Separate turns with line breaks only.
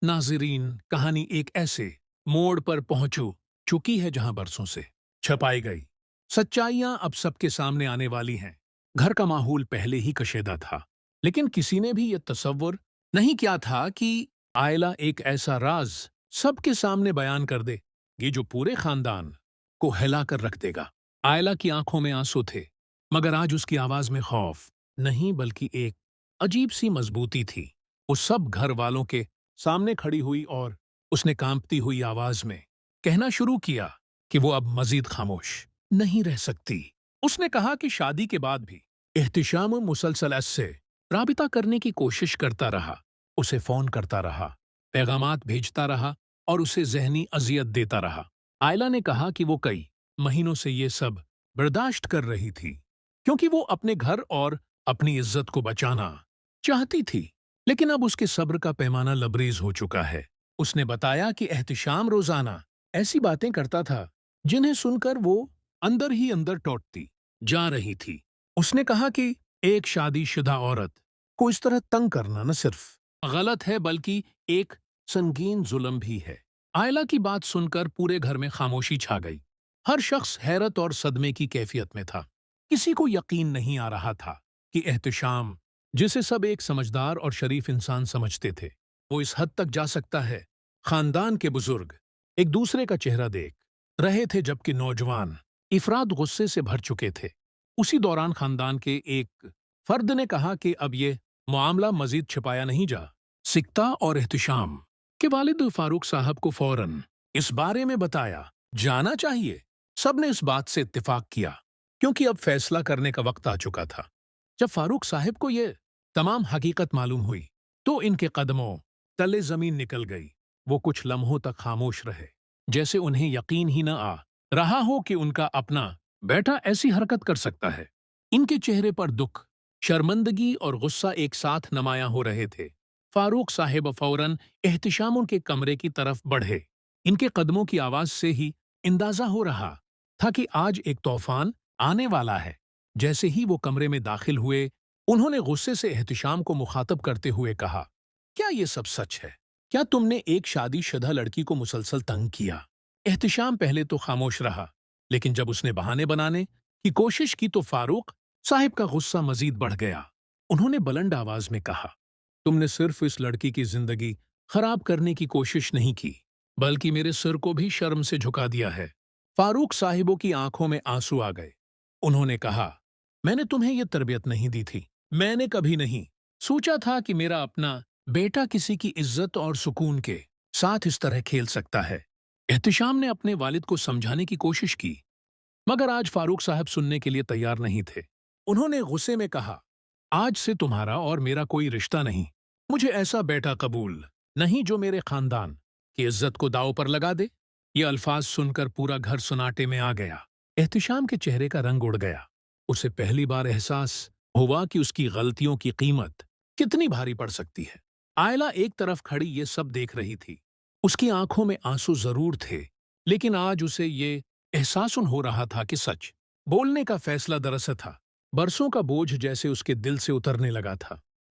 नाज़रीन, कहानी एक ऐसे मोड़ पर पहुंचू चुकी है जहां बरसों से छपाई गई सच्चाइयां अब सबके सामने आने वाली हैं। घर का माहौल पहले ही कशीदा था, लेकिन किसी ने भी यह तसव्वुर नहीं किया था कि आयला एक ऐसा राज सबके सामने बयान कर दे ये जो पूरे खानदान को हिला कर रख देगा। आयला की आंखों में आंसू थे, मगर आज उसकी आवाज में खौफ नहीं बल्कि एक अजीब सी मजबूती थी। वो सब घर वालों के सामने खड़ी हुई और उसने कांपती हुई आवाज में कहना शुरू किया कि वो अब मजीद खामोश नहीं रह सकती। उसने कहा कि शादी के बाद भी एहतिशाम मुसलसल से राबिता करने की कोशिश करता रहा, उसे फोन करता रहा, पैगामात भेजता रहा और उसे जहनी अजियत देता रहा। आयला ने कहा कि वो कई महीनों से ये सब बर्दाश्त कर रही थी, क्योंकि वो अपने घर और अपनी इज्जत को बचाना चाहती थी, लेकिन अब उसके सब्र का पैमाना लबरेज हो चुका है। उसने बताया कि एहतिशाम रोजाना ऐसी बातें करता था जिन्हें सुनकर वो अंदर ही अंदर टूटती जा रही थी। उसने कहा कि एक शादीशुदा औरत को इस तरह तंग करना न सिर्फ गलत है बल्कि एक संगीन जुल्म भी है। आयला की बात सुनकर पूरे घर में खामोशी छा गई। हर शख्स हैरत और सदमे की कैफियत में था। किसी को यकीन नहीं आ रहा था कि एहतिशाम, जिसे सब एक समझदार और शरीफ इंसान समझते थे, वो इस हद तक जा सकता है। खानदान के बुजुर्ग एक दूसरे का चेहरा देख रहे थे, जबकि नौजवान इफरात गुस्से से भर चुके थे। उसी दौरान खानदान के एक फर्द ने कहा कि अब ये मामला मजीद छिपाया नहीं जा सकता और एहतिशाम के वालिद फारूक साहब को फौरन इस बारे में बताया जाना चाहिए। सबने इस बात से इत्तेफाक किया, क्योंकि अब फैसला करने का वक्त आ चुका था। जब फारूक साहब को यह तमाम हकीकत मालूम हुई तो इनके कदमों तले जमीन निकल गई। वो कुछ लम्हों तक खामोश रहे, जैसे उन्हें यकीन ही न आ रहा हो कि उनका अपना बेटा ऐसी हरकत कर सकता है। इनके चेहरे पर दुख, शर्मिंदगी और गुस्सा एक साथ नुमायां हो रहे थे। फारूक साहिब फौरन एहतिशाम के कमरे की तरफ बढ़े। इनके कदमों की आवाज से ही अंदाजा हो रहा था कि आज एक तूफान आने वाला है। जैसे ही वो कमरे में दाखिल हुए, उन्होंने गुस्से से एहतिशाम को मुखातब करते हुए कहा, क्या ये सब सच है? क्या तुमने एक शादीशुदा लड़की को मुसलसल तंग किया? एहतिशाम पहले तो खामोश रहा, लेकिन जब उसने बहाने बनाने की कोशिश की तो फारूक साहिब का गुस्सा मजीद बढ़ गया। उन्होंने बुलंद आवाज में कहा, तुमने सिर्फ इस लड़की की जिंदगी खराब करने की कोशिश नहीं की, बल्कि मेरे सिर को भी शर्म से झुका दिया है। फारूक साहिबों की आंखों में आंसू आ गए। उन्होंने कहा, मैंने तुम्हें यह तरबियत नहीं दी थी। मैंने कभी नहीं सोचा था कि मेरा अपना बेटा किसी की इज्जत और सुकून के साथ इस तरह खेल सकता है। एहतिशाम ने अपने वालिद को समझाने की कोशिश की, मगर आज फारूक साहब सुनने के लिए तैयार नहीं थे। उन्होंने गुस्से में कहा, आज से तुम्हारा और मेरा कोई रिश्ता नहीं। मुझे ऐसा बेटा कबूल नहीं जो मेरे खानदान की इज्जत को दांव पर लगा दे। ये अल्फाज सुनकर पूरा घर सन्नाटे में आ गया। एहतिशाम के चेहरे का रंग उड़ गया। उसे पहली बार एहसास हुआ कि उसकी गलतियों की कीमत कितनी भारी पड़ सकती है। आयला एक तरफ खड़ी ये सब देख रही थी। उसकी आंखों में आंसू जरूर थे, लेकिन आज उसे ये एहसास हो रहा था कि सच बोलने का फैसला दरअसल था। बरसों का बोझ जैसे उसके दिल से उतरने लगा था।